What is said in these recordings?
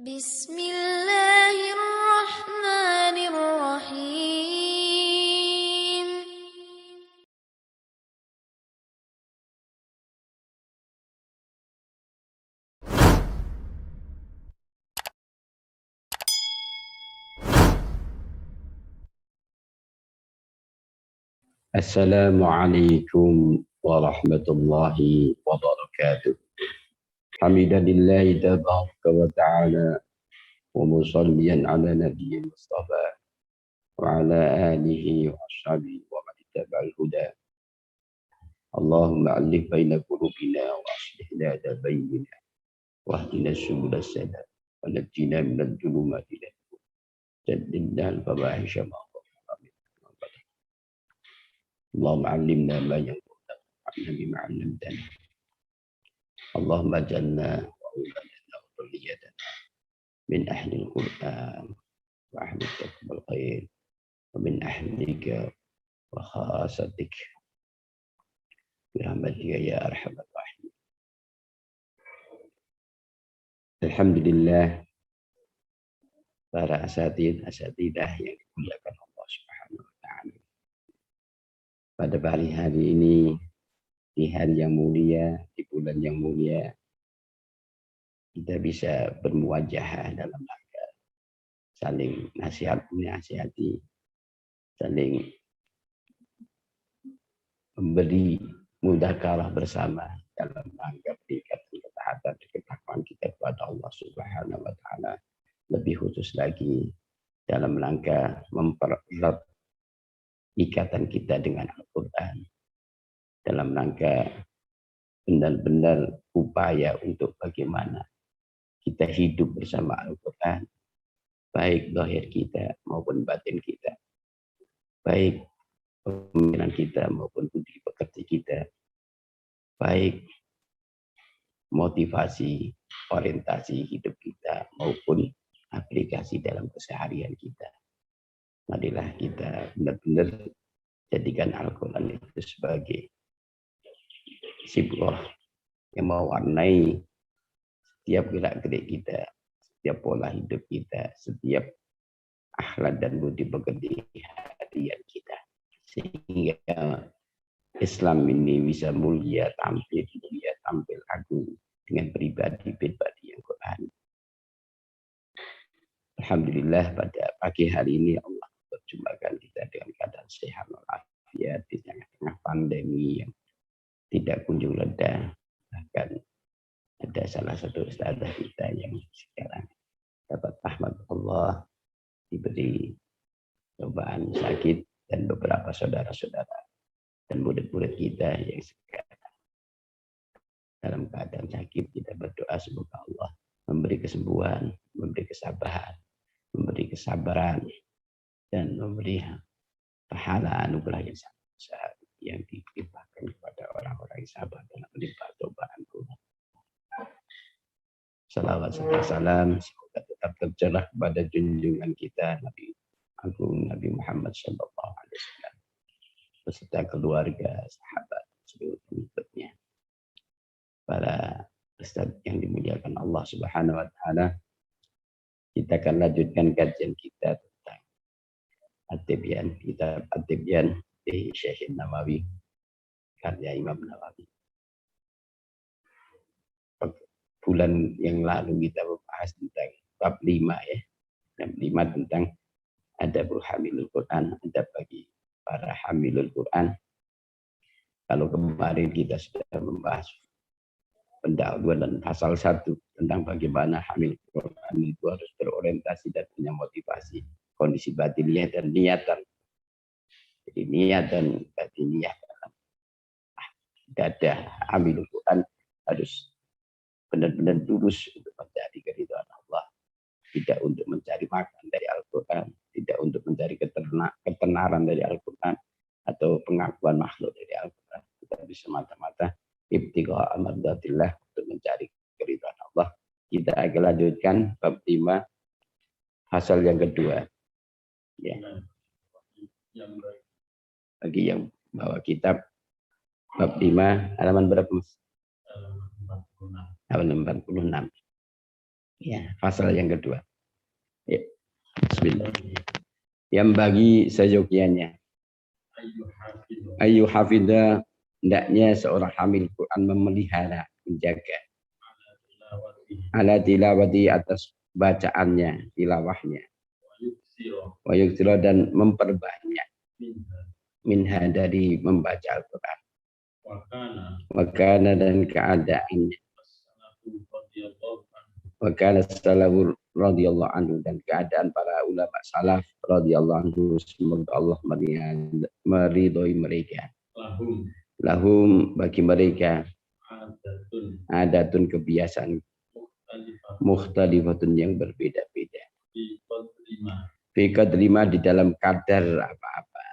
Bismillahirrahmanirrahim. Assalamualaikum warahmatullahi wabarakatuh. Hamdalillahi tabaraka wa ta'ala wa musalliyan ala nabiyil mustafa wa ala alihi wa ashabihi wa man ittaba'al huda. Allahumma alif baina qulubina wa aslih lana bainana wa hdina subul salam wa najjina minadh dhulumati ila nur. Jaddidna al-fawahisha ma Allahumma allimna ma yanfa'una wa'allimna bima 'allamtana. Allahumma ij'alna wa awladana wa dhurriyyatana min ahli al-Qur'an wa ahli taqwal khair wa min ahlika wa khasatik bi rahmatika ya arhamar rahimin. Alhamdulillah, para asatidah yang dimuliakan Allah Subhanahu wa taala. Pada hari ini, di hari yang mulia, di bulan yang mulia, kita bisa bermuwajahah dalam rangka saling menasihati, saling memberi mudzakarah bersama dalam rangka peningkatan ketaatan dan ketakwaan kita kepada Allah Subhanahu wa taala. Lebih khusus lagi dalam rangka mempererat ikatan kita dengan Al-Quran, dalam rangka benar-benar upaya untuk bagaimana kita hidup bersama Al-Quran, baik zahir kita maupun batin kita, baik pemikiran kita maupun budi pekerti kita, baik motivasi, orientasi hidup kita maupun aplikasi dalam keseharian kita. Marilah kita benar-benar jadikan Al-Quran itu sebagai sibrah yang mewarnai setiap gerak-gerik kita, setiap pola hidup kita, setiap akhlak dan budi pekerti harian kita. Sehingga Islam ini bisa mulia, tampil agung dengan pribadi-pribadi yang Quran. Alhamdulillah pada pagi hari ini Allah berjumpakan kita dengan keadaan sehat walafiat di tengah-tengah pandemi yang tidak kunjung reda. Bahkan ada salah satu ustadzah kita yang sekarang dapat rahmat Allah diberi cobaan sakit, dan beberapa saudara-saudara dan murid-murid kita yang sekarang dalam keadaan sakit. Kita berdoa semoga Allah memberi kesembuhan, memberi kesabaran, dan memberi pahala anugerah yang sangat besar yang dilimpahkan kepada orang-orang yang sabar dalam menimpa cobaan Tuhan. Salawat serta salam semoga tetap tercurah kepada junjungan kita Nabi Agung Nabi Muhammad sallallahu alaihi wasallam beserta keluarga, sahabat, seluruh pengikutnya. Para ustadz yang dimuliakan Allah Subhanahu wa taala, kita akan lanjutkan kajian kita tentang At-Tibyan, kitab At-Tibyan di Syekh Nawawi, karya Imam Nawawi. Bulan yang lalu kita membahas tentang bab 5 ya. Bab 5 tentang adabul hamilul Quran, adab bagi para hamilul Quran. Kalau kemarin kita sudah membahas pendahuluan dan pasal 1 tentang bagaimana hamil Quran itu harus berorientasi dan punya motivasi, kondisi batiniah dan niatan. Jadi niat dan batiniah dalam dada hamil Quran harus benar-benar tulus untuk mencari keridhaan Allah, tidak untuk mencari makan dari Al-Quran, tidak untuk mencari ketenaran dari Al-Quran atau pengakuan makhluk dari Al-Quran, tetapi semata-mata ibtigha amadatillah, untuk mencari keridhaan Allah. Kita akan lanjutkan bab 5 pasal yang kedua. Ya. Bagi yang bawa kitab bab 5 halaman berapa Mas? Halaman 46. Ya, pasal yang kedua. Ya. Bismillah. Yang bagi seyogianya. Ayu hafidha, hendaknya seorang hamil Quran memelihara, menjaga. Ala tilawati, atas bacaannya, tilawahnya. Wa yuksira, dan memperbanyak. Minha, dari membaca Al-Quran. Wakana, dan keadaannya. Wakana salafur radhiyallahu anhu, dan keadaan para ulama salaf radhiyallahu anhu, semoga Allah meridhoi mereka. Lahum, bagi mereka, adatun, kebiasaan mukhtalifatun, yang berbeda-beda. Fi qadrima, di dalam kadar apa-apa.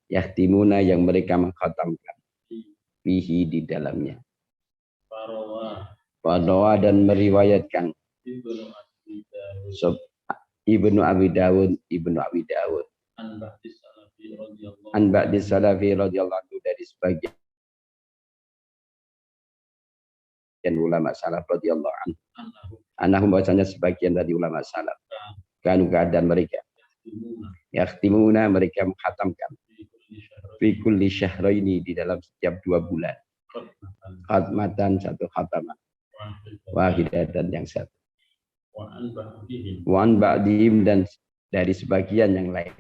Yahtimuna, yang mereka mengkhatamkan. Fihi, di dalamnya. Farawa, dan meriwayatkan. Ibnu Abi Dawud an ba'di salafi radhiyallahu anhu, dari sebagian ulama salaf radhiyallahu anhu. Anahum, bahasanya sebagian dari ulama salaf, kanu, keadaan mereka, yahtimuna, mereka menghatamkan, fi kulli syahraini, di dalam setiap 2 bulan, khatmatan, satu khataman, wahidatan, yang satu. Wa an ba'dihim, dan dari sebagian yang lain,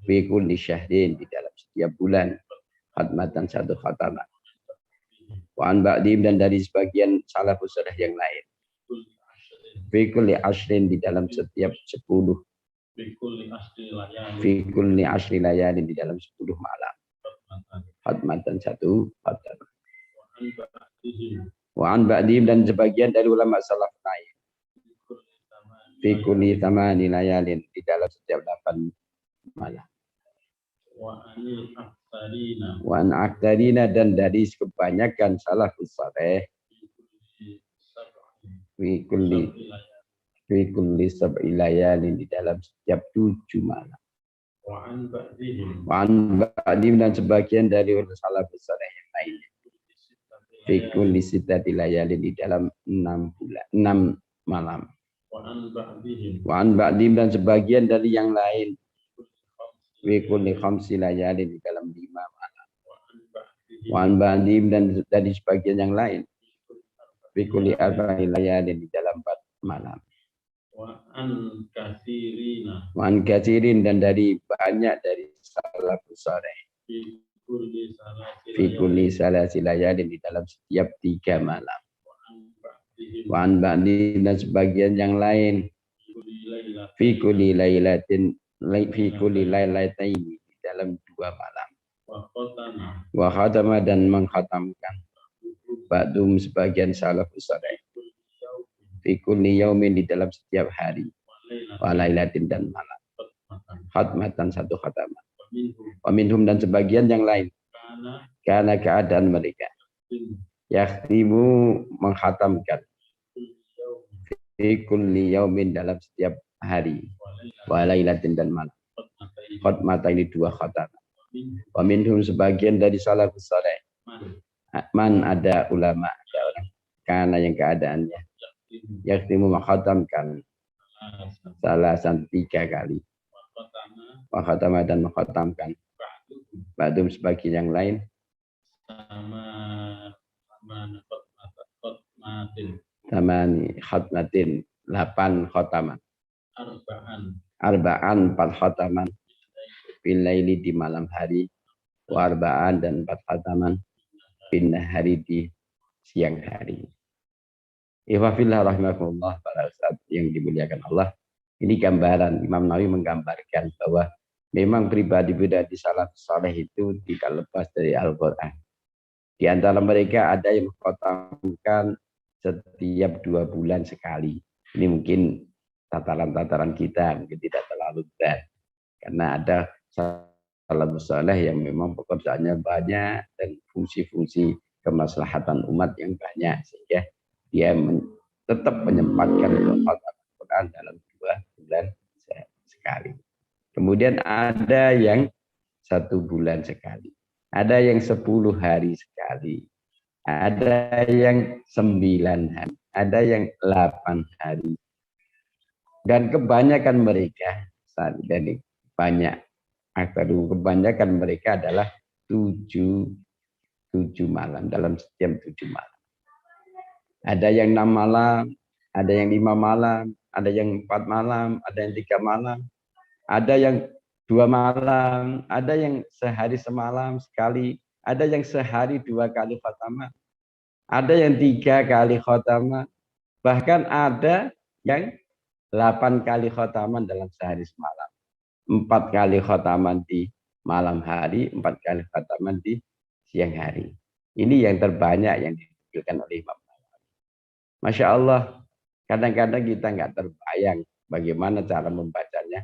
fi kulli syahrin, di dalam setiap bulan, khatmatan, satu khataman. Wa an ba'dihim, dan dari sebagian salafus saleh yang lain, fi kulli ashrin, di dalam setiap 10, fi kulli ashri layalin, di dalam 10 malam, khatmatan, satu khataman. Wa an ba'dihim, dan sebagian dari ulama salaf lain, fi kulli thamani layalin, di dalam setiap 8 malam. Wa an aktarina, dan dari kebanyakan salafus saleh, fi kulli sab'i layalin, di dalam setiap 7 malam. Wa an ba'dihim, dan sebagian dari salafus saleh yang lainnya, fi kulli sittati layalin, di dalam 6 malam. Wa an ba'dihim, dan sebagian dari yang lain, fi kulli khamsi layalin, di dalam 5 malam. Wa an ba'dihim, dan dari sebagian yang lain, fi kulli arba'i layalin, di dalam 4 malam. Wa an katsirin, dan dari banyak dari salafus saleh, fi kulli salasi layalin, di dalam setiap 3 malam. Wa an ba'dihim, dan sebagian yang lain, fi kulli lailatin, fi kulli lailatain, di dalam 2 malam. Wa khatama, dan mengkhatamkan, ba'dum, sebagian salafus saleh, fi kulli yaumin, di dalam setiap hari, wa lailatin, dan malam, khatmatan, satu khataman. Wa minhum, dan sebagian yang lain, karena keadaan mereka, yakhtimu, mengkhatamkan, fi kulli yaumin, dalam setiap hari, wa lailatin, dan malam, khatmata, ini 2 khataman. Wa minhum, sebagian dari salafus saleh, man, ada ulama, ada orang, karena yang keadaannya, yakhtimu, mengkhatamkan, salasan, 3 kali, wa khatama, dan mengkhatamkan, ba'dum, sebagian yang lain, tamani khatmatin, 8 khataman, arba'an, 4 khataman, fil laili, di malam hari, wa arba'an, dan 4 khataman, fil nahari, di siang hari. Ihwafillah rahimakumullah, para ustaz yang dimuliakan Allah. Ini gambaran, Imam Nawawi menggambarkan bahwa memang pribadi-pribadi salafus saleh itu tidak lepas dari Al-Quran. Di antara mereka ada yang mengkhatamkan setiap 2 bulan sekali. Ini mungkin tataran-tataran kita mungkin tidak terlalu berat, karena ada salafus saleh yang memang pekerjaannya banyak dan fungsi-fungsi kemaslahatan umat yang banyak, sehingga dia tetap menyempatkan Al-Quran dalam 2 bulan sekali. Kemudian ada yang 1 bulan sekali, ada yang 10 hari sekali, ada yang 9 hari, ada yang 8 hari. Dan kebanyakan mereka, dari banyak, kebanyakan mereka adalah 7 malam, dalam setiap 7 malam. Ada yang 6 malam, ada yang 5 malam, ada yang 4 malam, ada yang 3 malam, ada yang 2 malam, ada yang sehari semalam sekali, ada yang sehari 2 kali khatamah, ada yang 3 kali khatamah, bahkan ada yang 8 kali khataman dalam sehari semalam. 4 kali khataman di malam hari, 4 kali khataman di siang hari. Ini yang terbanyak yang diberikan oleh Imam Nawawi. Masya Allah, kadang-kadang kita nggak terbayang bagaimana cara membacanya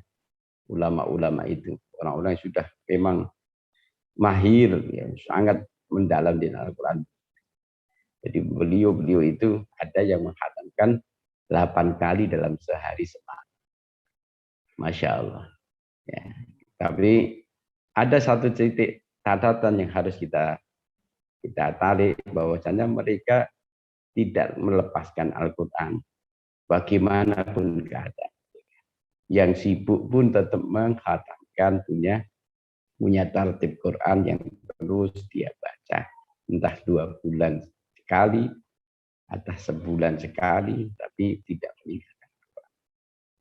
ulama-ulama itu. Orang-orang yang sudah memang mahir, ya, sangat mendalam di Al-Quran. Jadi beliau itu ada yang menghatamkan 8 kali dalam sehari semalam. Masya Allah. Ya. Tapi ada satu titik catatan yang harus kita tarik, bahwasanya mereka tidak melepaskan Al-Quran bagaimanapun keadaan. Yang sibuk pun tetap menghatamkan, punya tertib Quran yang terus dia baca, entah 2 bulan sekali atau sebulan sekali, tapi tidak meninggalkan Quran.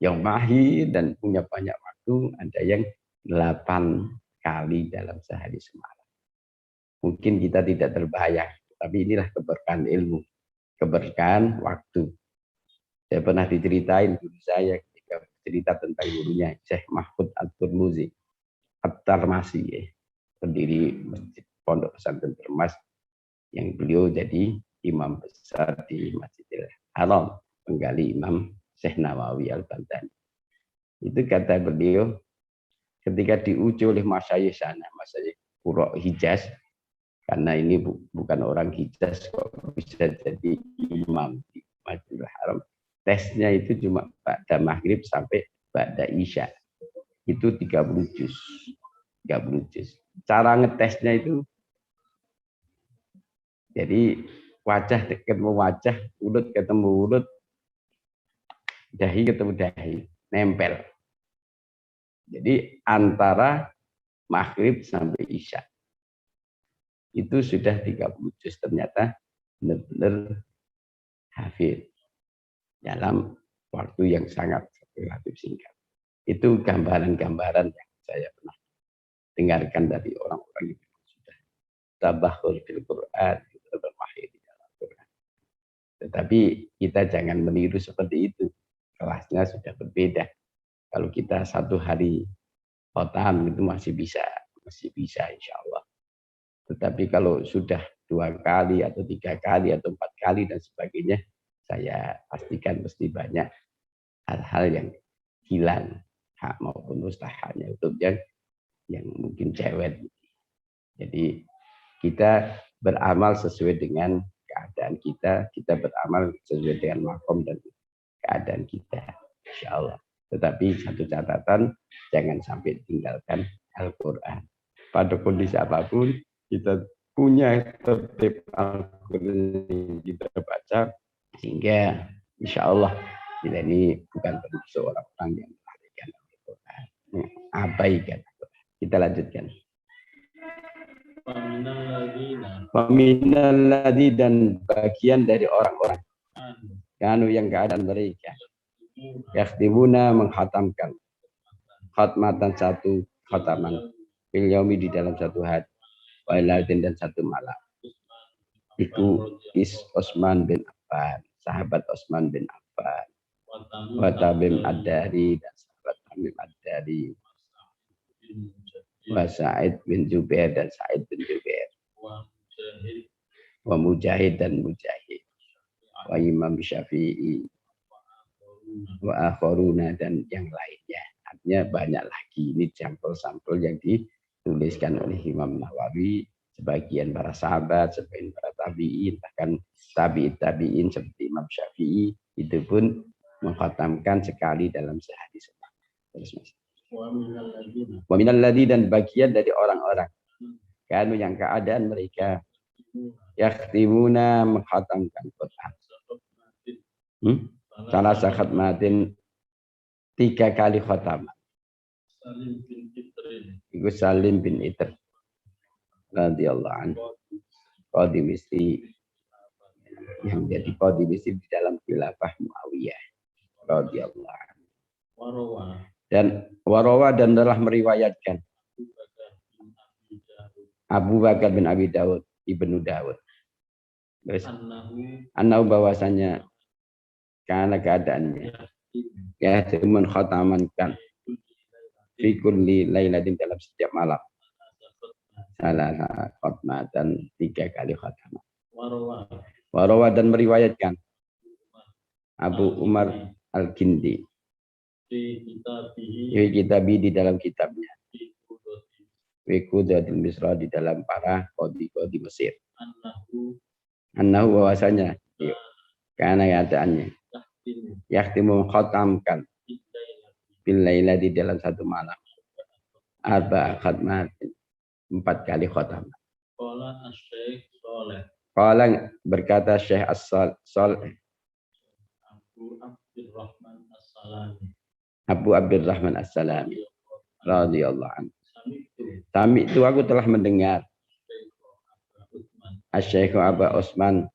Yang mahir dan punya banyak waktu ada yang 8 kali dalam sehari semalam. Mungkin kita tidak terbayang, tapi inilah keberkahan ilmu, keberkahan waktu. Saya pernah diceritain guru saya ketika cerita tentang gurunya, Syekh Mahfud At-Turmuzi, At-Tarmasi, pendiri Masjid Pondok Pesantren Termas, yang beliau jadi imam besar di Masjidil Haram, penggali Imam Syekh Nawawi Al-Bantani. Itu kata beliau, ketika diuji oleh masyayikh sana, masyayikh Qura Hijaz, karena ini bukan orang Hijaz kok bisa jadi imam di Masjidil Haram. Tesnya itu cuma pada maghrib sampai pada isya. Itu 30 juz. 30 juz. Cara ngetesnya itu, jadi wajah ketemu wajah, mulut ketemu mulut, dahi ketemu dahi, nempel. Jadi antara maghrib sampai isya. Itu sudah 30 juz, ternyata benar-benar hafid dalam waktu yang sangat relatif singkat. Itu gambaran-gambaran yang saya pernah dengarkan dari orang-orang yang sudah tabahul fil Quran, bermahir di dalam Quran. Tetapi kita jangan meniru seperti itu. Kelasnya sudah berbeda. Kalau kita 1 hari khotam itu masih bisa insya Allah. Tetapi kalau sudah 2 kali atau 3 kali atau 4 kali dan sebagainya, saya pastikan mesti banyak hal-hal yang hilang, hak maupun mustahaknya untuk yang mungkin cewek. Jadi kita beramal sesuai dengan keadaan kita beramal sesuai dengan makom dan keadaan kita, insya Allah. Tetapi satu catatan, jangan sampai tinggalkan Al-Quran. Pada kondisi apapun, kita punya tertib Al-Quran yang kita baca, sehingga insya Allah kita ini bukan termasuk orang-orang yang melarikan Al-Quran, abaikan Al-Quran. Kita lanjutkan. Faminal ladzi, dan bagian dari orang-orang kanu yang keadaan mereka yakhtibuna, menghatamkan khatmatan, 1 khataman fil yaumi, di dalam 1 hari, wailatin, dan 1 malam. Itu Utsman bin Affan, sahabat Utsman bin Affan, wa Tamim Ad-Dari, dan sahabat Tamim Ad-Dari, wa Sa'id bin Jubair, dan Sa'id bin Jubair, wa Mujahid, dan Mujahid, wa Imam Syafi'i, wa akharuna, dan yang lainnya. Artinya banyak lagi. Ini sampel-sampel yang dituliskan oleh Imam Nawawi, sebagian para sahabat, sebagian para tabi'in, bahkan tabi'in seperti Imam Syafi'i, itu pun mengkhatamkan sekali dalam sehari semalam. Terus Mas. Wa minal ladzi, dan bagian dari orang-orang kanu yang keadaan mereka Yakhtimuna menghatamkan Quran. Salah sakat matin 3 kali khatam. Iku Salim bin Itr radhiyallahu anhu. Qadi Misri yang jadi qadi Misri di dalam khilafah Muawiyah radhiyallahu anhu. Dan warawa dan telah meriwayatkan Abu Bakar bin Abi Dawud ibnu Dawud. Terus annahu bahwasanya karena keadaannya ya teman khatamankan fi kulli lailatin dalam setiap malam salah khatmatan 3 kali khataman. Warawa dan meriwayatkan Abu Umar Al-Kindi fi kitabi di dalam kitabnya Wikudatul Misra di dalam para qadi-qadi Mesir. Annahu bahwasanya karena keadaannya yahtimu khatamkan bil laila di dalam satu malam arba khatmat 4 kali khatam. Qala berkata Syekh As-Salih Abu Abdurrahman As-Salami radhiyallahu anhu. Sami itu aku telah mendengar Asy-Syaikh Abu Utsman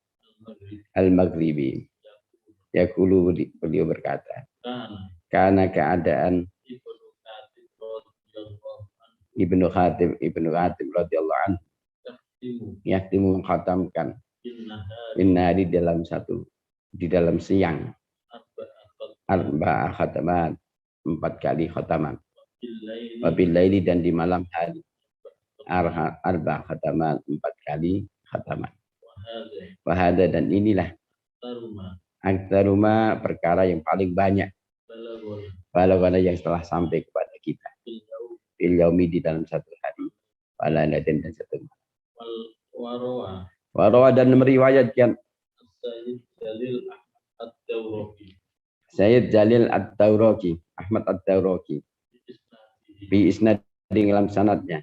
Al-Maghribi yaqulu beliau berkata karena keadaan Ibnu Khatib radhiyallahu anhu yahtimu mengkhatamkan inna di dalam siang arba'a khatamat 4 kali khataman wabil laili dan di malam hari arba'a khatamat 4 kali khataman. Wahada dan inilah aktsaruma perkara yang paling banyak balagana yang telah sampai kepada kita fil yaumi di dalam satu hari wala dan satu malam. Warawa dan meriwayatkan Sayyid Jalil At-Tauraki Ahmad At-Tauraki bi isnad dalam sanadnya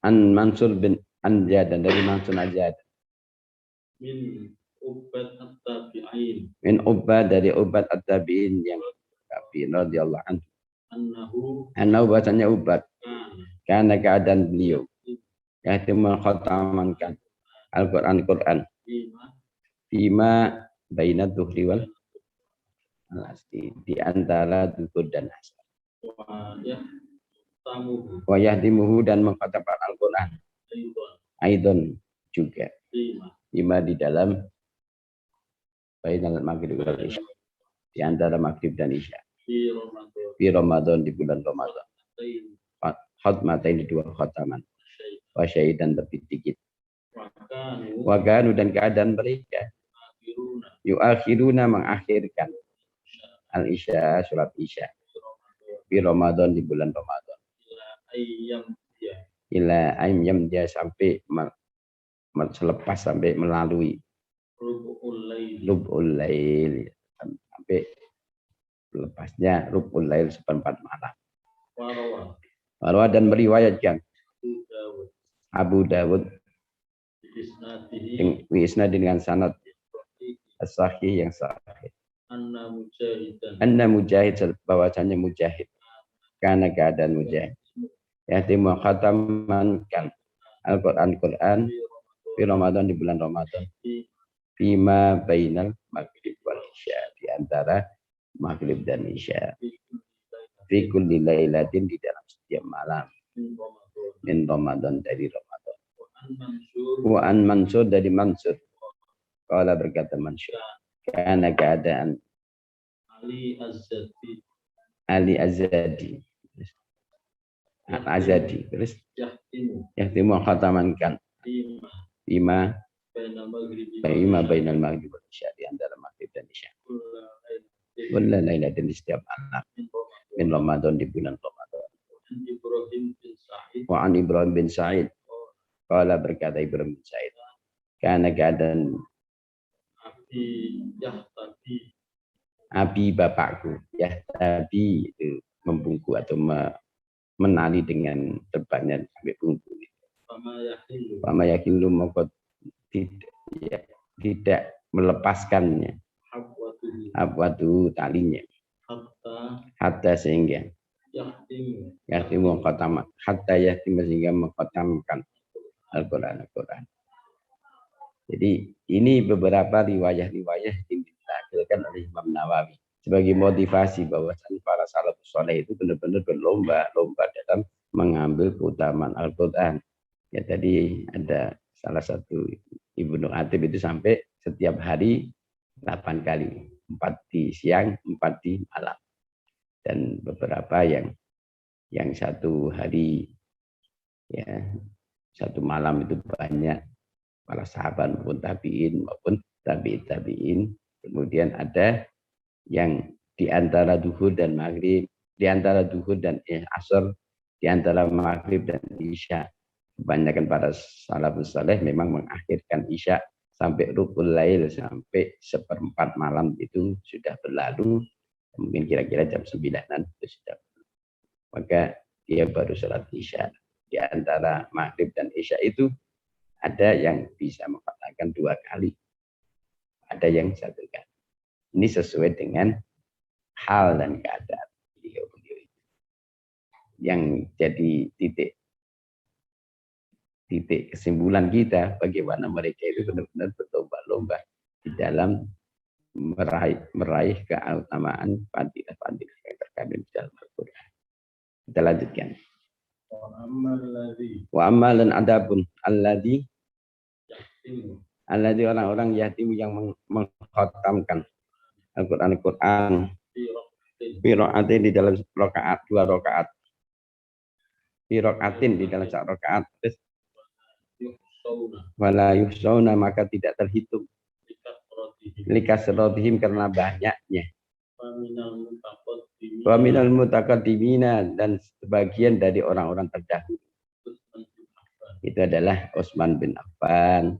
an Mansur bin Anjad dari Mansur Anjad min Ubad dari Ubad At-Tabi'in yang tabi'in radhiyallahu anhu bahasanya Ubad karena keadaan beliau yaitu menghatamankan Al-Quran bima bainat dhuhri wal di antara duhur dan asar wa yahdimuhu dan mengkhatamkan Al-Quran aidon juga bima di dalam bainal maghrib wal isya di antara maghrib dan isya di Ramadan di bulan Ramadan khatmatain 2 khataman wa syahidan lebih dikit wa kanu dan keadaan mereka yuakhiruna mengakhirkan al-isya salat isya di Ramadan di bulan Ramadan ila ayyam dia sampai selepas sampai melalui rub'ul lail sampai lepasnya rub'ul lail seperempat malam. Warwa dan meriwayatkan Abu Dawud dengan sanad as-sahih yang sahih anna mujahid bahwasanya mujahid karena keadaan mujahid yaitu menghatamankan Al-Quran di Ramadan di bulan Ramadan bima bainal maghrib wal isya di antara maghrib dan isya fi kulli lailatin di dalam setiap malam min Ramadan dari Ramadan. Wa an Mansur dari Mansur qala berkata Mansur karena keadaan Ali Azadi Al-Azadi terus yahtimu khatamankan bima bainal maghrib wal isya di antara maghrib dan isya wala lailatin di setiap malam min Ramadan di bulan Ramadan. Wa an Ibrahim bin Sa'id qala berkata Ibrahim bin Sa'id karena keadaan abi bapakku ya tadi itu membungku atau menali dengan terbangnya sampai bungku. Fama yakilu maka tidak melepaskannya abwatu talinya hatta sehingga yahtimu khatamat hatta yahtimu sehingga mengkhatamkan Al-Quran. Jadi ini beberapa riwayah-riwayah yang ditampilkan oleh Imam Nawawi sebagai motivasi bahwa para salafus saleh itu benar-benar berlomba-lomba dalam mengambil keutamaan Al-Quran. Ya tadi ada salah satu Ibnu Atib itu sampai setiap hari 8 kali, 4 di siang, 4 di malam. Dan beberapa yang satu hari ya satu malam itu banyak para sahabat maupun tabiin maupun tabiin. Kemudian ada yang di antara duhur dan maghrib, di antara duhur dan asar, di antara maghrib dan isya. Kebanyakan para salafus saleh memang mengakhirkan isya sampai rukul lail, sampai 1/4 malam itu sudah berlalu. Mungkin kira-kira jam 9-an itu sudah. Maka dia baru sholat isya. Di antara maghrib dan isya itu ada yang bisa mengatakan 2 kali, ada yang 1 kali. Ini sesuai dengan hal dan keadaan beliau itu. Yang jadi titik kesimpulan kita bagaimana mereka itu benar-benar berlomba-lomba di dalam meraih keutamaan fadilah-fadilah yang terkandung di dalam Al-Quran. Kita lanjutkan. Wa ammal dan adapun alladzi orang-orang yatim yang mengkhatamkan Al-Quran fi raqatin di dalam rakaat 2 rakaat. Fi raqatin di dalam 1 rakaat. Wala yuhsauna maka tidak terhitung. Likasratihim karena banyaknya. Wa minal mutaqaddimina dan sebagian dari orang-orang terdahulu. Itu adalah Utsman bin Affan,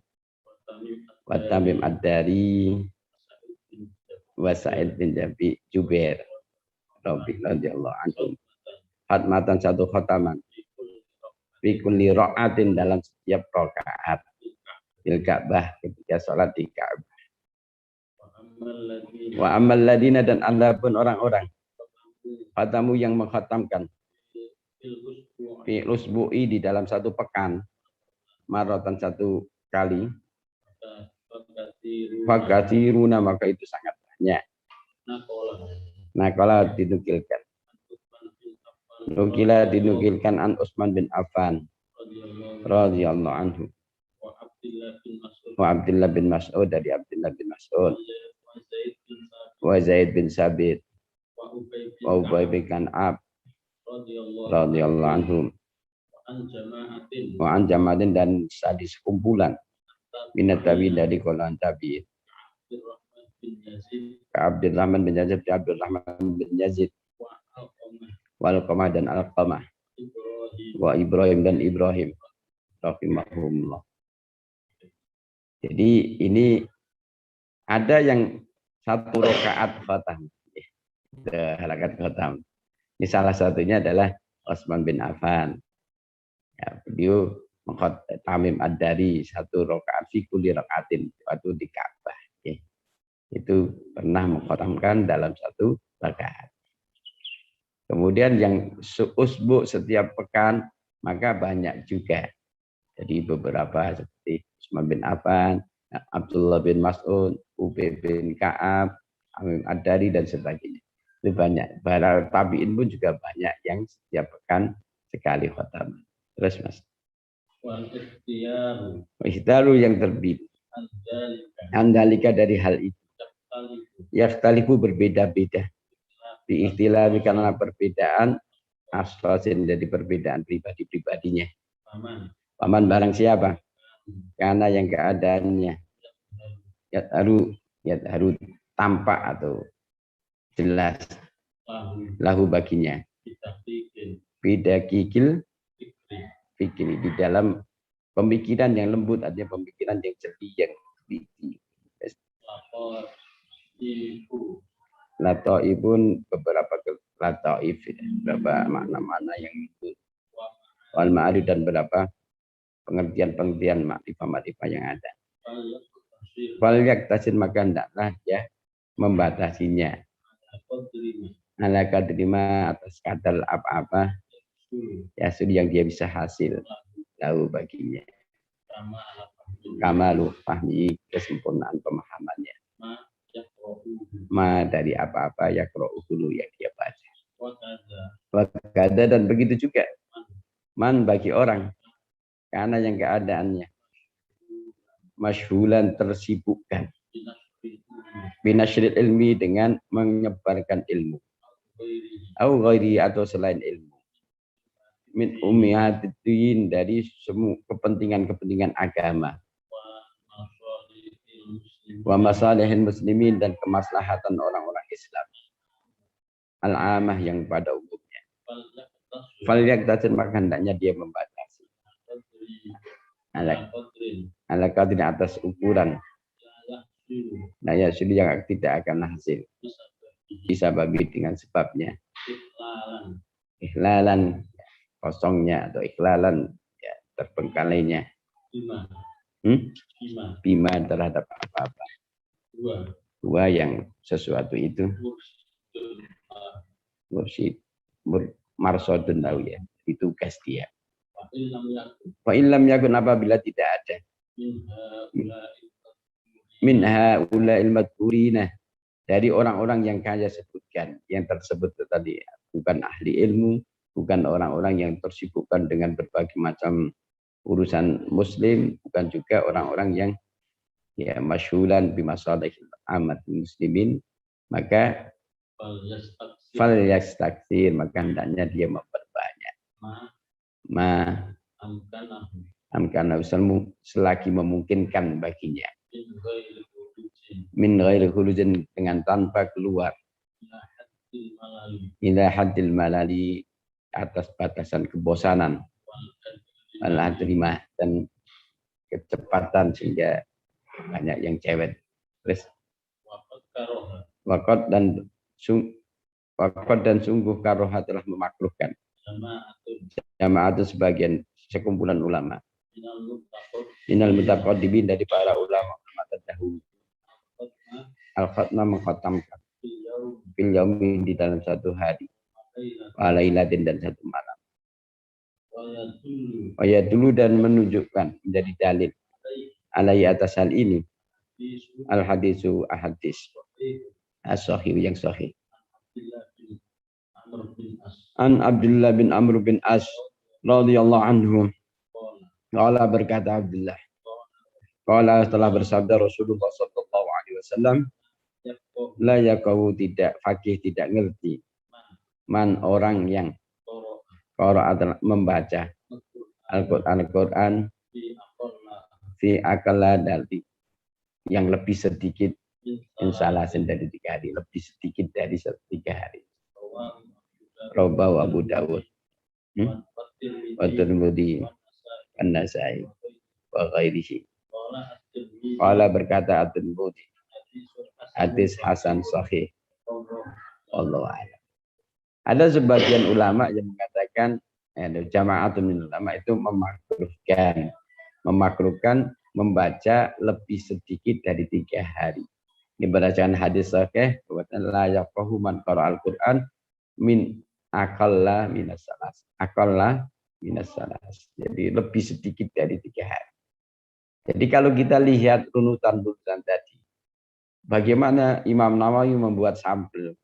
wa Tamim Ad-Dari, wa Sa'id bin Jubair radhiyallahu anhu. Khatmatan 1 khataman. Fi kulli ra'atin dalam setiap rakaat. Fil Ka'bah ketika salat di Ka'bah. Wa ammal ladina dan adapun orang-orang khatamu yang mengkhatamkan fi usbu'i di dalam 1 pekan maratan 1 kali fakatiruna maka itu sangat banyak. Nah kalau dinukilkan an Utsman bin Affan radhiyallahu anhu wa Abdullah bin Mas'ud dari Abdullah bin Mas'ud wa Zaid bin Sabit wa Ubay bin Ka'ab radhiyallahu anhum wa an jama'atin dan sadis kumpulan minat tabi'in dari kalangan tabi'in ka Abdurrahman bin Yazid wal Qamah dan Al-Qamah wa Ibrahim dan Ibrahim rahimahumullah. Jadi ini ada yang 1 rakaat khatam. Halakat khatam. Ini salah satunya adalah Utsman bin Affan. Ya, beliau Tamim Ad-Dari 1 rakaat fi kulli rakaatin waktu di Ka'bah. Ya. Itu pernah mengkhatamkan dalam 1 rakaat. Kemudian yang usbu setiap pekan maka banyak juga. Jadi beberapa seperti Utsman bin Affan, Abdullah bin Mas'ud, Ubay bin Ka'ab, Tamim Ad-Dari dan sebagainya. Itu banyak. Para tabi'in pun juga banyak yang setiap pekan sekali khatam. Terus Mas. Ikhtiaru yang terbit. Andalika dari hal itu. Yakhtalifu berbeda-beda. Diikhtilafi karena perbedaan asfasin jadi perbedaan pribadi-pribadinya. Paman barang siapa? Karena yang keadaannya yadharu tampak atau jelas lahu baginya. Beda kikil fikri di dalam pemikiran yang lembut, artinya pemikiran yang jernih, yang teliti. Lataifun beberapa lataif, beberapa makna-makna yang itu. Wal ma'arif dan berapa pengertian-pengertian makrifah-makrifah yang ada. Fal yaktasir, maka hendaklah ya membatasinya. Ala kadrima, atas kadar apa-apa ya yang dia bisa hasil tahu baginya. Kamalu fahmi, kesempurnaan pemahamannya. Ma dari apa-apa ya dulu yang dia baca. Wakada, dan begitu juga man bagi orang karena yang keadaannya masyhulan, tersibukkan binasyril ilmi, dengan menyebarkan ilmu, au ghairi, atau selain ilmu, min ummihatid, dari semua kepentingan-kepentingan agama, wa masalihil muslimin, dan kemaslahatan orang-orang Islam al-amah, yang pada umumnya. Fal yaktasir, maka hendaknya dia membatasi ala qadri, atas ukuran ya sudah yang tidak akan hasil, bisa babi dengan sebabnya, ikhlalan kosongnya, atau ikhlalan ya terbengkalainya, bima terhadap apa-apa, dua yang sesuatu itu mursyid marsodun tahu ya, itu tugas dia. Wa illam yakun, apabila tidak ada minha ula ilmadkurina, dari orang-orang yang kaya sebutkan, yang tersebut tadi bukan ahli ilmu, bukan orang-orang yang tersibukkan dengan berbagai macam urusan muslim, bukan juga orang-orang yang ya masyhulan bimasalihil amat muslimin, maka fal yastaksir, maka hendaknya dia memperbanyak amkana selagi memungkinkan baginya, min ghairi khulujin, dengan tanpa keluar, ila haddil malali, atas batasan kebosanan, al-adrimah, dan kecepatan sehingga banyak yang cewek. Terus wakot dan sungguh karoha telah memakruhkan jamaah itu sebagian sekumpulan ulama, minal mutaqaddimin, dari para ulama terdahulu, al-khatma, mengkhatamkan fil yaumi, di dalam satu hari, walailatin, dan satu malam, dulu, dan menunjukkan menjadi dalil alai, atas hal ini, al hadisu ahadis as-sahih, yang sahih, an Abdullah bin Amr bin As radhiyallahu anhu, qala, berkata Abdullah, qala, telah bersabda Rasulullah sallallahu alaihi wasallam, la yaqau, tidak fakih, tidak ngerti, man, orang yang qara'a, membaca Al-Quran fi akala, dari yang lebih sedikit, insalasin, dari 3 hari, lebih sedikit dari 3 hari. Rawahu Abu Dawud wa Tirmidzi an-Nasai wa ghairihi. Qala, berkata At-Tirmidzi, hadis hasan sahih. Allahu a'lam. Ada sebagian ulama yang mengatakan, jamaatun min ulama itu memakruhkan membaca lebih sedikit dari 3 hari. Ini berdasarkan hadis sahih, la yaqahu man qara'al Qur'an min aqalla minas salas. Aqalla minas salas. Jadi lebih sedikit dari 3 hari. Jadi kalau kita lihat runutan-runutan tadi, bagaimana Imam Nawawi membuat sampel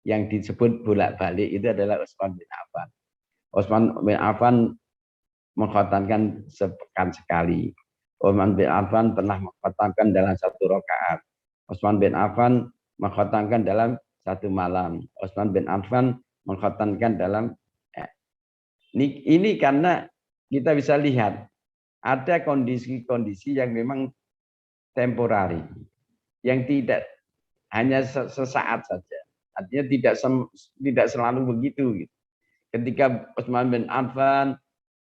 yang disebut bolak-balik, itu adalah Utsman bin Affan. Utsman bin Affan mengkhatamkan sepekan sekali. Utsman bin Affan pernah mengkhatamkan dalam 1 rakaat. Utsman bin Affan mengkhatamkan dalam 1 malam. Utsman bin Affan mengkhatamkan dalam ini karena kita bisa lihat ada kondisi-kondisi yang memang temporari, yang tidak hanya sesaat saja. Artinya tidak selalu begitu. Ketika Utsman bin Affan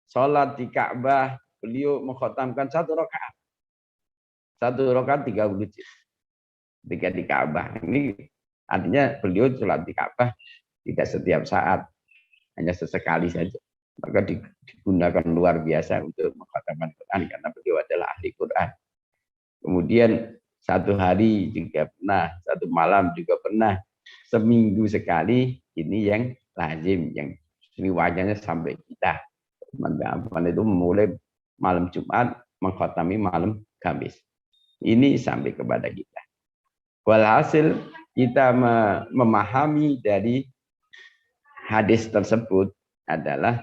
sholat di Ka'bah, beliau mengkhatamkan 1 rakaat. 1 rakaat 30 juz. Ketika di Ka'bah. Ini artinya beliau sholat di Ka'bah tidak setiap saat, hanya sesekali saja. Maka digunakan luar biasa untuk mengkhatam khataman Quran karena beliau adalah ahli Quran. Kemudian satu hari juga pernah, satu malam juga pernah, seminggu sekali ini yang lazim, yang riwayatnya sampai kita. Teman-teman itu mulai malam Jumat mengkhatami malam Kamis. Ini sampai kepada kita. Walhasil kita memahami dari hadis tersebut adalah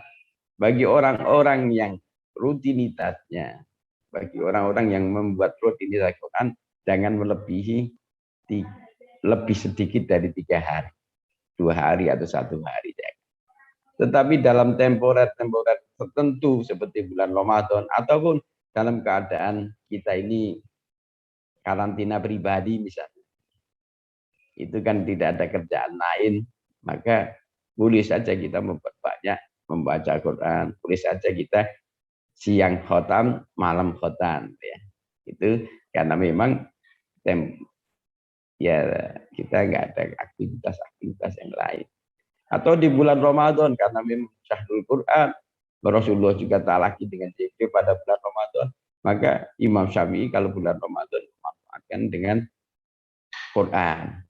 bagi orang-orang yang rutinitasnya, bagi orang-orang yang membuat rutinitas Quran, jangan melebihi lebih sedikit dari 3 hari, 2 hari atau 1 hari. Tetapi dalam temporer-temporer tertentu seperti bulan Ramadan ataupun dalam keadaan kita ini karantina pribadi misalnya, itu kan tidak ada kerjaan lain, maka boleh saja kita memperbanyak membaca Quran, boleh saja kita siang khotam, malam khotam, ya. Itu karena memang ya kita nggak ada aktivitas yang lain. Atau di bulan Ramadan karena memang syahrul Quran, Rasulullah juga talaki dengan zikir pada bulan Ramadan, maka Imam Syafi'i kalau bulan Ramadan memanfaatkan dengan Quran.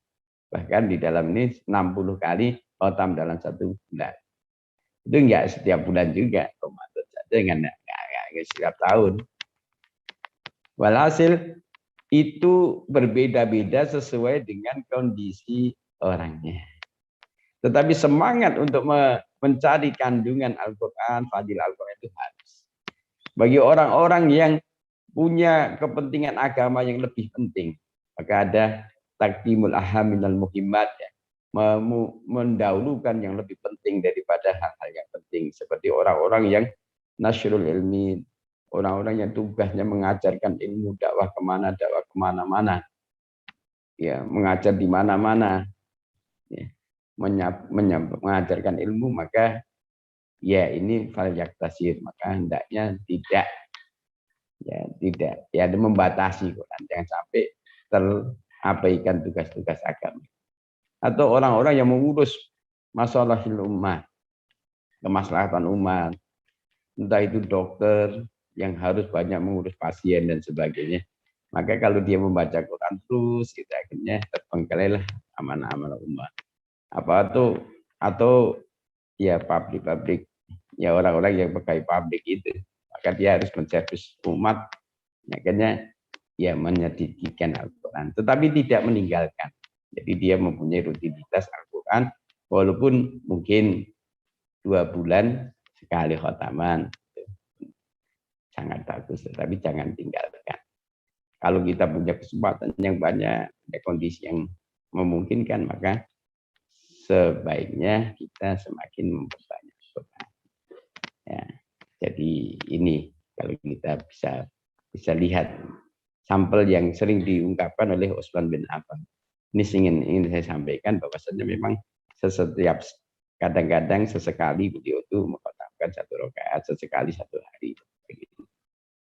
Bahkan di dalam ini 60 kali khotam dalam 1 bulan. Itu enggak setiap bulan juga, Ramadan saja enggak setiap tahun. Walhasil itu berbeda-beda sesuai dengan kondisi orangnya. Tetapi semangat untuk mencari kandungan Al-Quran, fadilah Al-Quran itu harus. Bagi orang-orang yang punya kepentingan agama yang lebih penting, maka ada taqdimul aham minal muhimmat, ya. Mendahulukan yang lebih penting daripada hal-hal yang penting. Seperti orang-orang yang nasyrul ilmi, orang-orang yang tugasnya mengajarkan ilmu, dakwah kemana-mana, ya, mengajar di mana-mana, ya. Mengajarkan ilmu, maka ya ini fal yaktasir, maka hendaknya tidak membatasi Quran, jangan sampai terabaikan tugas-tugas agama. Atau orang-orang yang mengurus masalah umat, kemaslahatan umat, entah itu dokter yang harus banyak mengurus pasien dan sebagainya, maka kalau dia membaca Quran terus, kita akhirnya terbengkalailah amanah-amanah umat. Atau ya pabrik-pabrik, ya orang-orang yang pegawai pabrik itu, maka dia harus menservis umat, makanya ya menyedikitkan Al-Quran, tetapi tidak meninggalkan. Jadi dia mempunyai rutinitas Al-Quran, walaupun mungkin 2 bulan sekali khotaman, sangat bagus, tetapi jangan tinggalkan. Kalau kita punya kesempatan yang banyak, ada kondisi yang memungkinkan, maka sebaiknya kita semakin memperbanyak Quran. Ya, jadi ini kalau kita bisa lihat sampel yang sering diungkapkan oleh Utsman bin Affan. Ini ingin saya sampaikan bahwasanya memang setiap kadang-kadang sesekali beliau itu mengkhatamkan 1 rakaat, sesekali 1 hari.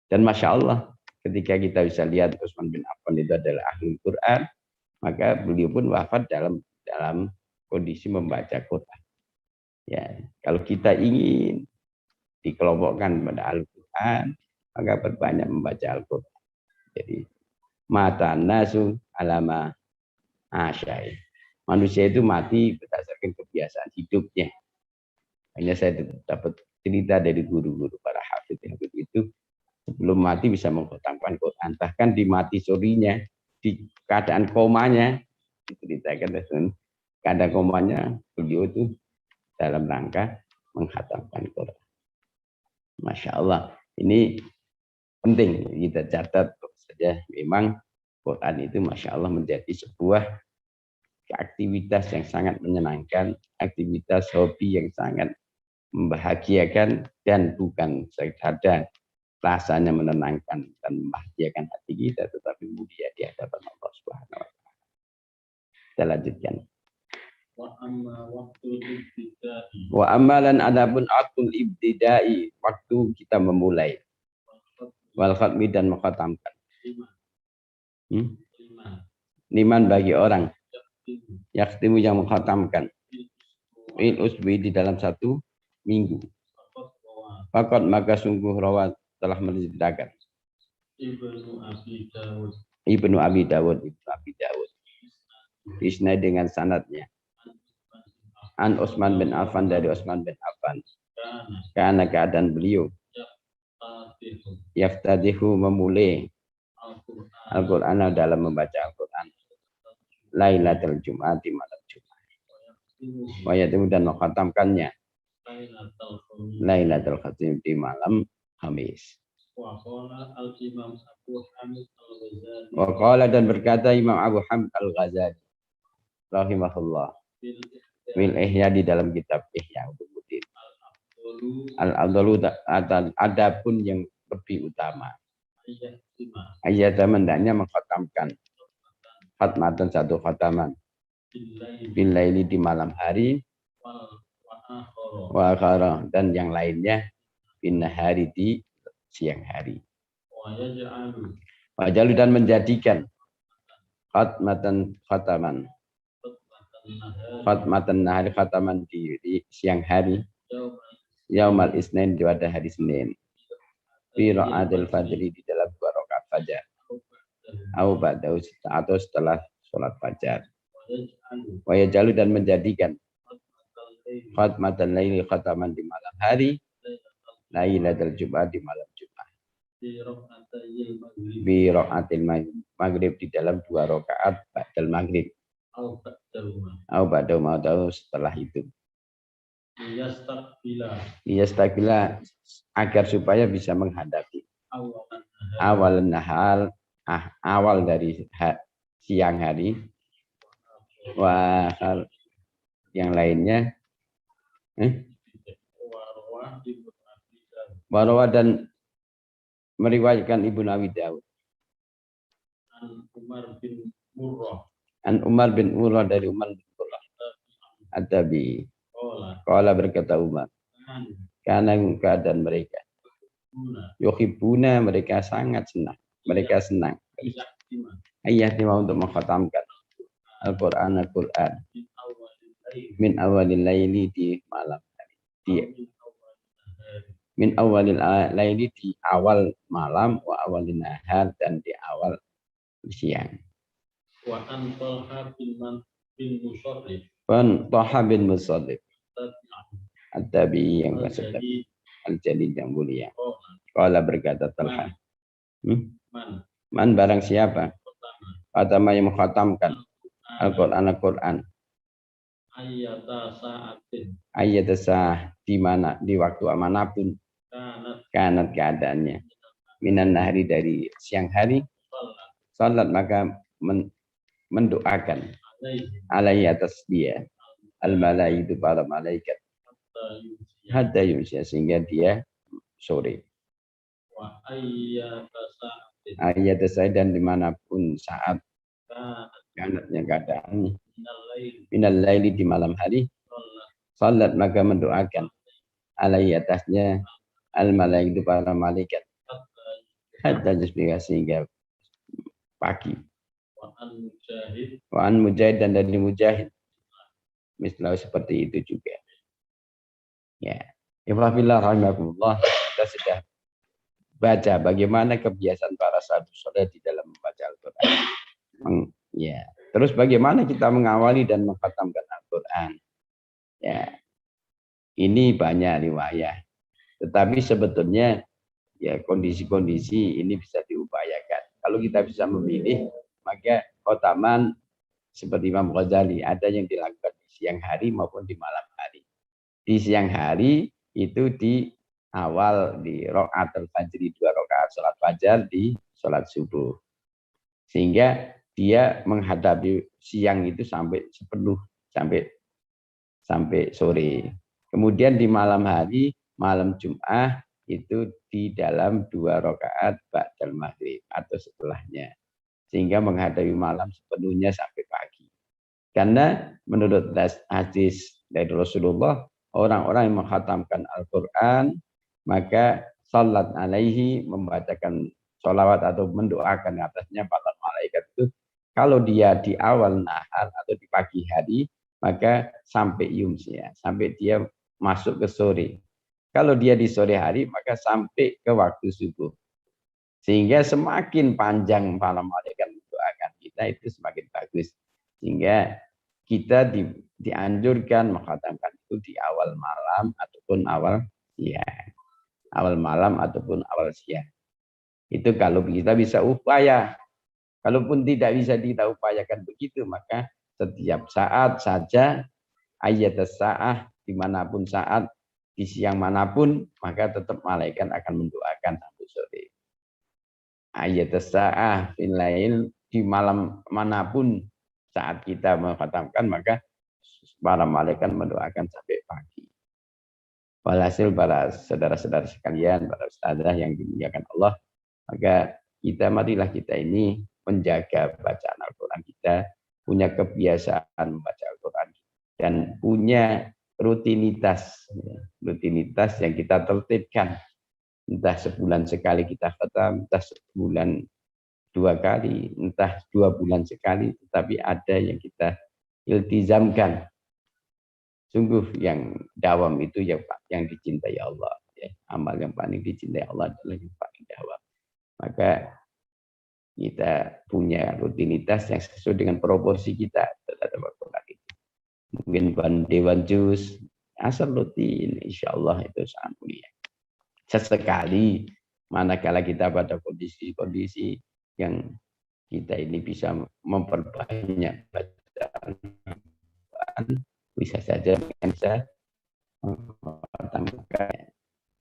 Dan masya Allah, ketika kita bisa lihat Utsman bin Affan itu adalah ahli Quran, maka beliau pun wafat dalam kondisi membaca Quran. Ya, kalau kita ingin dikelompokkan pada Al-Quran, maka berbanyak membaca Al-Quran. Jadi mata nasu alama asyai. Manusia itu mati berdasarkan kebiasaan hidupnya. Hanya saya dapat cerita dari guru-guru para hafidz yang begitu, sebelum mati bisa mengkhatamkan Quran. Bahkan di mati surinya, di keadaan komanya, diceritakan keadaan komanya, beliau itu dalam rangka mengkhatamkan Quran. Masya Allah, ini penting kita catat saja. Memang Quran itu Masya Allah menjadi sebuah aktivitas yang sangat menyenangkan, aktivitas hobi yang sangat membahagiakan, dan bukan saja rasanya menenangkan dan membahagiakan hati kita, tetapi mulia di hadapan Allah Subhanahu wa taala. Kita lanjutkan. Wa amalan adapun aktul ibtidai, waktu kita memulai. Wal khatmi, dan mengkhatamkan. Liman, bagi orang yaktimu yang mengkhatamkan il usbi, di dalam 1 minggu. Fakat maka sungguh rawat telah menceritakan. Ibnu Abi Dawud. Ibnu Abi Dawud. Isnad dengan sanadnya. An Utsman bin Affan dari Utsman bin Affan. Karena keadaan beliau yaftadihu memulai Al-Quran dalam membaca Al-Quran. Lailatul Jumat di malam Jumat. Wayatimu dan mengkhatamkannya. Lailatul Khatim di malam Khamis. Waqala dan berkata Imam Abu Hamid Al-Ghazali rahimahullah Wil Ihya di dalam kitab Ihya Ulumuddin. Al-Afdalu adapun yang lebih utama. Ayat hendaknya mengkhatamkan khatmatan satu khataman billaili di malam hari wa akhara dan yang lainnya binahari di siang hari. Wajalu dan menjadikan khatmatan nahari khataman di siang hari yaumal isnin pada hari Senin fi ra'atil fajri di dalam 2 rakaat fajar atau setelah sholat fajar. Wajalu dan menjadikan khatmatan laili khataman di malam hari lailatul Jumat di malam Jumat bi ra'atil maghrib di dalam 2 rakaat ba'dal maghrib atau setelah itu. Iyastakbila agar supaya bisa menghadapi awal nahar awal dari siang hari yang lainnya Warwa dan meriwayatkan Ibnu Abi Dawud An Umar bin Murrah dari Umar bin Murrah At-Tabi qala berkata Umar karena keadaan mereka yuhibbuna mereka sangat senang ayyatima untuk mengkhatamkan Al-Quran min awalil laili di malam hari min awalil laili di awal malam wa awalin nahar dan di awal siang. Wa an Talha bin Musarrif At-Tabi'i yang maksudnya Al-Jalil yang mulia. Qala berkata Talha. Man barang siapa? Pertama yang mengkhatamkan Al-Quran. Ayat sah di mana di waktu manapun kanat keadaannya minan nahari dari siang hari salat maka mendoakan alaihi atas dia al-malaiikatu para malaikat hatta yumsi sehingga dia sore. Ayat saya dan dimanapun saat kanatnya keadaannya minal laili di malam hari salat maka mendoakan alaihi atasnya al-malaiikatu para malaikat hatta yusbiha sehingga pagi. Wa an Mujahid dan dari Mujahid misal seperti itu juga. Ya, Ifafillah rahimakumullah, kita sudah baca bagaimana kebiasaan para sahabat soleh di dalam membaca Al-Quran. Ya, terus bagaimana kita mengawali dan mengkhatamkan Al-Quran. Ya, ini banyak riwayat. Tetapi sebetulnya ya kondisi-kondisi ini bisa diupayakan. Kalau kita bisa memilih, maka khotaman seperti Imam Ghazali ada yang dilakukan di siang hari maupun di malam hari. Di siang hari itu di awal di rakaat al-fajri 2 rakaat salat fajar di salat subuh. Sehingga dia menghadapi siang itu sampai sepenuh sampai sore. Kemudian di malam hari, malam Jumat itu di dalam 2 rakaat ba'dal maghrib atau setelahnya. Sehingga menghadapi malam sepenuhnya sampai pagi. Karena menurut hadis dari Rasulullah, orang-orang yang mengkhatamkan Al-Quran, maka salat alaihi, membacakan sholawat atau mendoakan atasnya para malaikat itu, kalau dia di awal nahar atau di pagi hari, maka sampai yumsia, sampai dia masuk ke sore. Kalau dia di sore hari, maka sampai ke waktu subuh. Sehingga semakin panjang malam malaikat mendoakan kita, itu semakin bagus. Sehingga kita dianjurkan mengkhatamkan itu di awal malam ataupun awal siang. Awal malam ataupun awal siang. Itu kalau kita bisa upaya. Kalaupun tidak bisa kita upayakan begitu, maka setiap saat saja ayat sa'ah dimanapun saat di siang manapun, maka tetap malaikat akan mendoakan sampai sore. Ayat sa'ah filail di malam manapun saat kita mengkhatamkan, maka para malaikat mendoakan sampai pagi. Walhasil para saudara-saudara sekalian, para ustadzah yang dimuliakan Allah, maka marilah kita ini menjaga bacaan Al-Quran kita, punya kebiasaan membaca Al-Quran, dan punya rutinitas yang kita tertibkan. Entah sebulan sekali kita khatam, entah sebulan 2 kali, entah 2 bulan sekali, tetapi ada yang kita iltizamkan. Sungguh yang dawam itu yang dicintai Allah. Ya. Amal yang paling dicintai Allah adalah yang paling dawam. Maka kita punya rutinitas yang sesuai dengan proporsi kita terhadap Al-Quran itu. Mungkin dewan juz, asal rutin, insya Allah itu sangat mulia. Sesekali, manakala kita pada kondisi-kondisi yang kita ini bisa memperbanyak bacaan, bisa saja bisa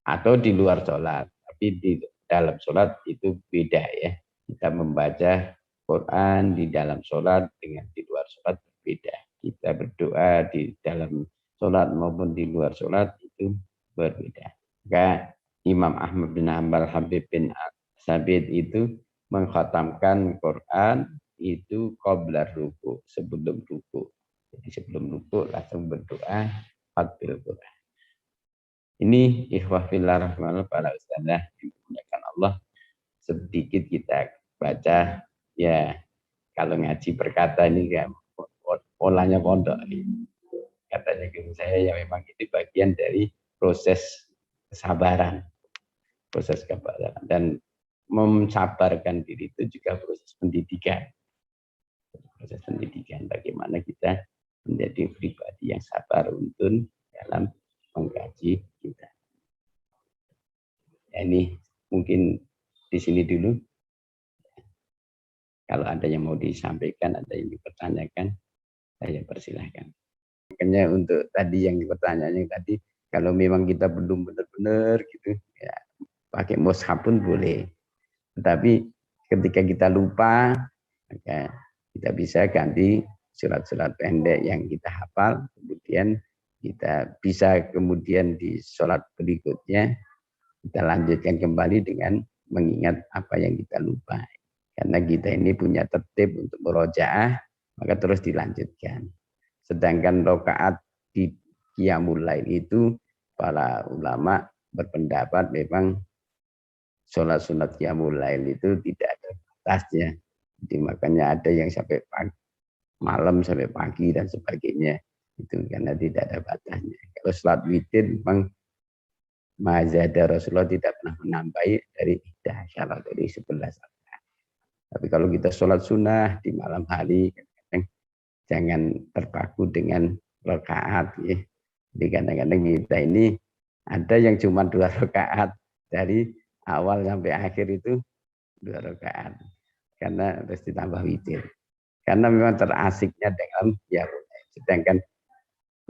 atau di luar sholat. Tapi di dalam sholat itu beda ya. Kita membaca Quran di dalam sholat dengan di luar sholat berbeda. Kita berdoa di dalam sholat maupun di luar sholat itu berbeda. Maka Imam Ahmad bin Hanbal Habib bin Sabit itu mengkhatamkan Quran itu qabla ruku, sebelum ruku. Jadi sebelum ruku langsung berdoa fatil Quran. Ini ikhwah fillah rahmanullah para ustazah dimuliakan Allah. Sedikit kita baca ya, kalau ngaji perkata ini kan polanya pondok. Katanya guru saya ya memang itu bagian dari proses kesabaran. Proses kesabaran dan mensabarkan diri itu juga proses pendidikan. Proses pendidikan bagaimana kita menjadi pribadi yang sabar untuk dalam mengkaji kita. Ya, ini mungkin di sini dulu. Kalau ada yang mau disampaikan, ada yang dipertanyakan, saya persilahkan. Makanya untuk tadi yang dipertanyakan tadi, kalau memang kita belum benar-benar gitu, ya pakai mushaf pun boleh. Tetapi ketika kita lupa, maka kita bisa ganti surat-surat pendek yang kita hafal, kemudian kita bisa kemudian di sholat berikutnya kita lanjutkan kembali dengan mengingat apa yang kita lupa. Karena kita ini punya tertib untuk murojaah, maka terus dilanjutkan. Sedangkan rakaat di qiyamul lail itu para ulama berpendapat memang sholat sunat qiyamul lail itu tidak ada batasnya. Jadi makanya ada yang sampai pagi, malam sampai pagi dan sebagainya. Itu karena tidak ada batasnya. Kalau sholat witir memang mazada Rasulullah tidak pernah menambahi dari syarat dari 11 rakaat. Tapi kalau kita sholat sunnah di malam hari, kadang-kadang jangan terpaku dengan rakaat. Ya. Jadi kadang-kadang kita ini ada yang cuma 2 rakaat dari awal sampai akhir itu 2 rakaat. Karena harus ditambah witir. Karena memang terasiknya dengan ya, sedangkan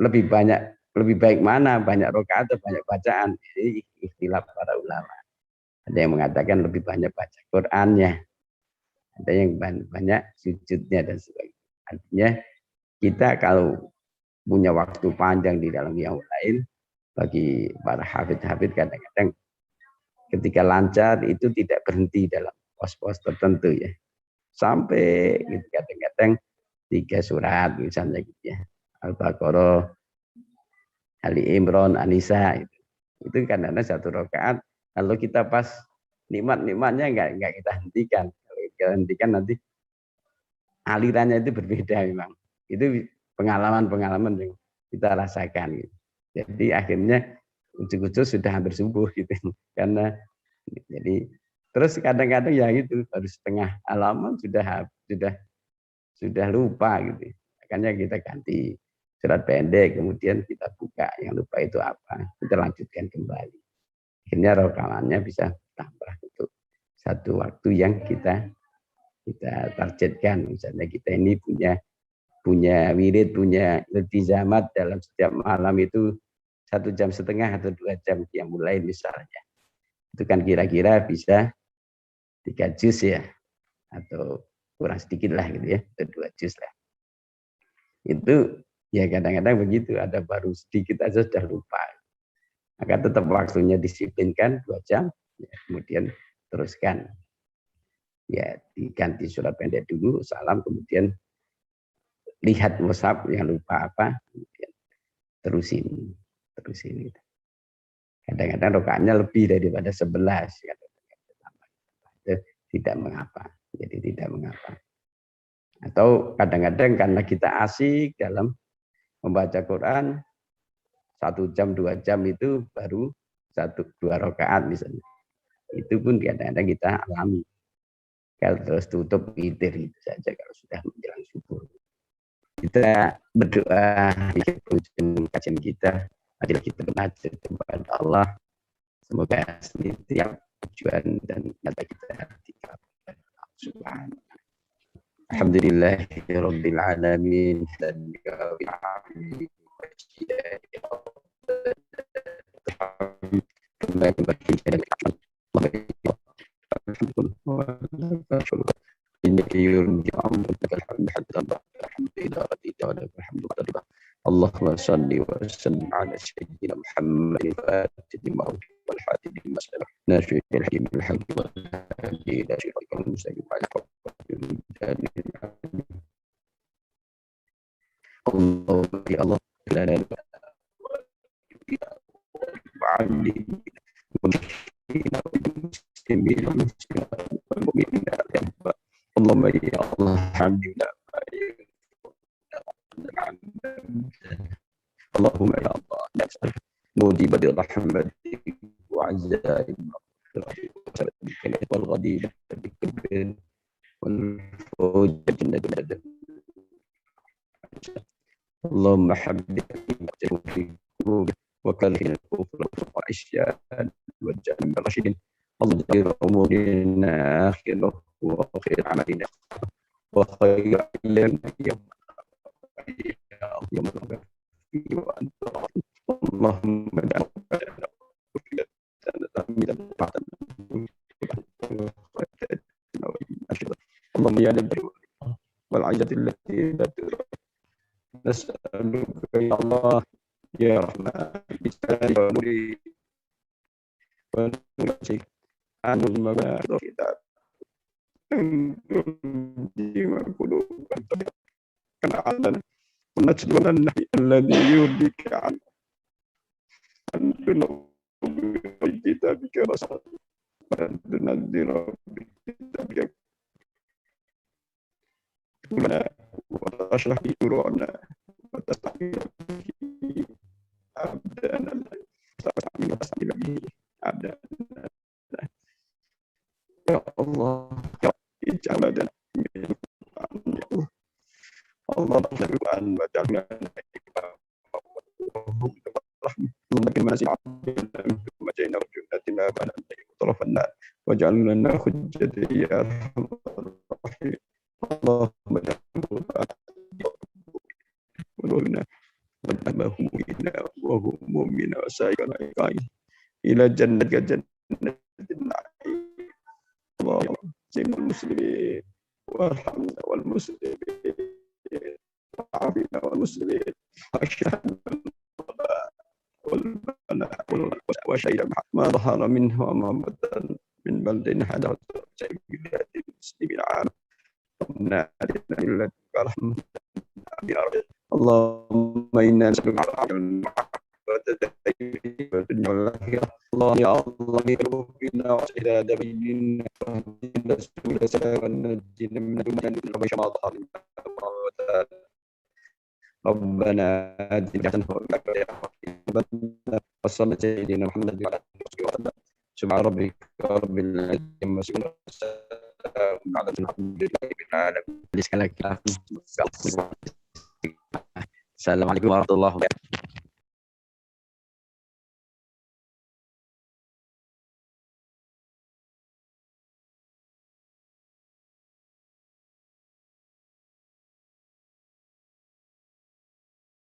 lebih baik mana, banyak rakaat atau banyak bacaan. Jadi ikhtilaf para ulama. Ada yang mengatakan lebih banyak baca Qur'annya, ada yang banyak sujudnya dan sebagainya. Artinya kita kalau punya waktu panjang di dalam yang lain, bagi para hafid-hafid kadang-kadang ketika lancar itu tidak berhenti dalam pos-pos tertentu ya. Sampai gitu, kadang-kadang 3 surat misalnya gitu ya. Al-Baqarah, Ali Imran, An-Nisa itu kadang-kadang 1 rakaat. Kalau kita pas nikmat-nikmatnya enggak kita hentikan. Kalau kita hentikan nanti alirannya itu berbeda memang. Itu pengalaman-pengalaman yang kita rasakan. Gitu. Jadi akhirnya ujung-ujung sudah hampir subuh gitu. Karena jadi terus kadang-kadang ya itu baru setengah halaman sudah lupa gitu. Makanya kita ganti surat pendek, kemudian kita buka yang lupa itu apa, kita lanjutkan kembali. Akhirnya rakamannya bisa tambah untuk satu waktu yang kita targetkan. Misalnya kita ini punya wirid, punya iltizamat dalam setiap malam itu 1,5 jam atau 2 jam yang mulai misalnya. Itu kan kira-kira bisa 3 juz ya, atau kurang sedikit lah gitu ya, atau 2 juz lah. Itu ya kadang-kadang begitu, ada baru sedikit aja sudah lupa. Maka tetap waktunya disiplinkan 2 jam, ya, kemudian teruskan. Ya diganti surat pendek dulu, salam, kemudian lihat WhatsApp yang lupa apa, kemudian terusin. Kadang-kadang rokaatnya lebih daripada 11, tidak mengapa. Jadi tidak mengapa. Atau kadang-kadang karena kita asik dalam membaca Quran, 1 jam 2 jam itu baru 1-2 rakaat misalnya. Itu pun kadang-kadang kita alami. Kalau terus tutup witir itu saja kalau sudah menjelang subuh. Kita berdoa di kajian kita, marilah kita belajar kepada Allah. Semoga setiap tujuan dan kata kita dikabulkan Subhanahu. Alhamdulillahirabbil alamin dan Allahumma salli wa sallim ala sayyidina Muhammadin fatih والحادي للمسألة ناشئ الحكيم الحق والهادي إلى صراطك المستقيم على اللهم يا الله لنا وعلمنا والمسلمين والمؤمنين اللهم يا الله علمنا اللهم يا الله نسألك موجب رحمتك وعزائم مغفرتك والغدير بك والفوز بجنة اللهم حبب في قلوبنا وكره الكفر والعصيان واجعلنا من الراشدين اللهم خير امورنا اخره وخير عملنا وخير علمنا يوم وانت اللهم اللهم يا نبي والعزة التي لا تدرك نسألك يا الله يا رحمن بسلام ومريد ونمسك عن المبادئ الكتاب أن تنجم قلوبا كما علنا ونجعل النبي الذي يرضيك عنه أن تنظر بكتابك رسول وأن تنذر بكتابك لنا وتشرح به فروعنا وتستعمل به عبدنا وتستعمل به عبدنا يا الله يا اجعل لنا الله نسألك أن وجعلنا اللهم كما سمعنا وجينا وجنتنا فلا طرف النار واجعلنا لنا حجة يا أرحم الراحمين اللهم ونورنا وجعلنا وهمومنا وسائر العقائد إلى جنة النعيم اللهم سلم المسلمين وارحمنا والمسلمين وعافنا والمسلمين واشهد وشيء ما ظهر منه وما بطن من بلد هذا بلاد المسلمين عام ربنا آتنا من لدنك رحمة اللهم إنا نسألك الدنيا والآخرة الله يا الله بنا وسعداد بيننا واهدنا سبل السلام ونجنا من الدنيا ما ظهر ربنا آتنا حسنة Wassallallahu ala sayyidina Muhammad wa ala alihi wa sahbihi. Subhana rabbika rabbil izzati amma yasifun. Sekali lagi. Assalamualaikum warahmatullahi wabarakatuh.